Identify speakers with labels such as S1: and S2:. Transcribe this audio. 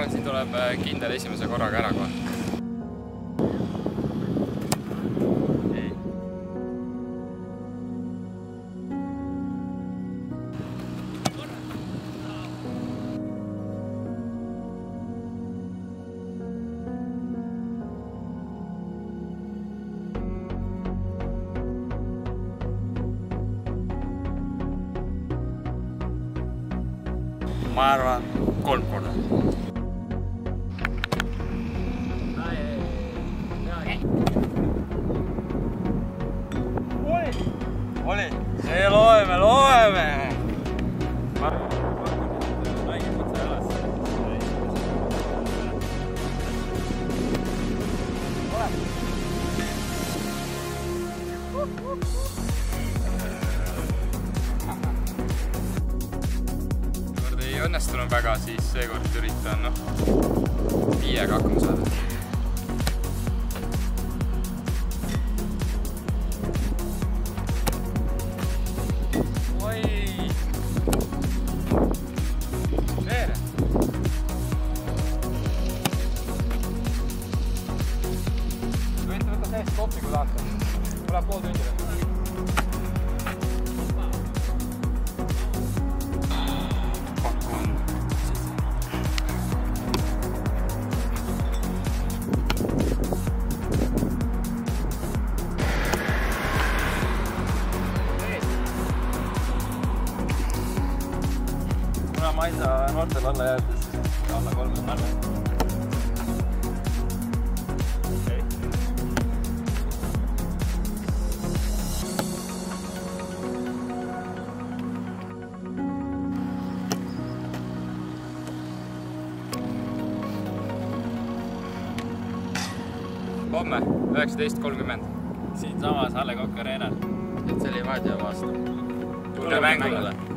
S1: arvan, siin tuleb kindel esimese korraga ära kohe. Ma arvan 3 korda. Oli, see loeme! Kord ei õnnestunud väga, siis seekord üritan 5-ga hakkama saada. Koppi kui tahate. Tuleb pool tundi veel. Pakun. Kuna ma ei saa noortel alla jääda, siis alla 3 on alla. Homme 19.30
S2: siin samas Halle Kokk Areenal.
S1: See oli vahetöö vastu.
S2: Tule mängule!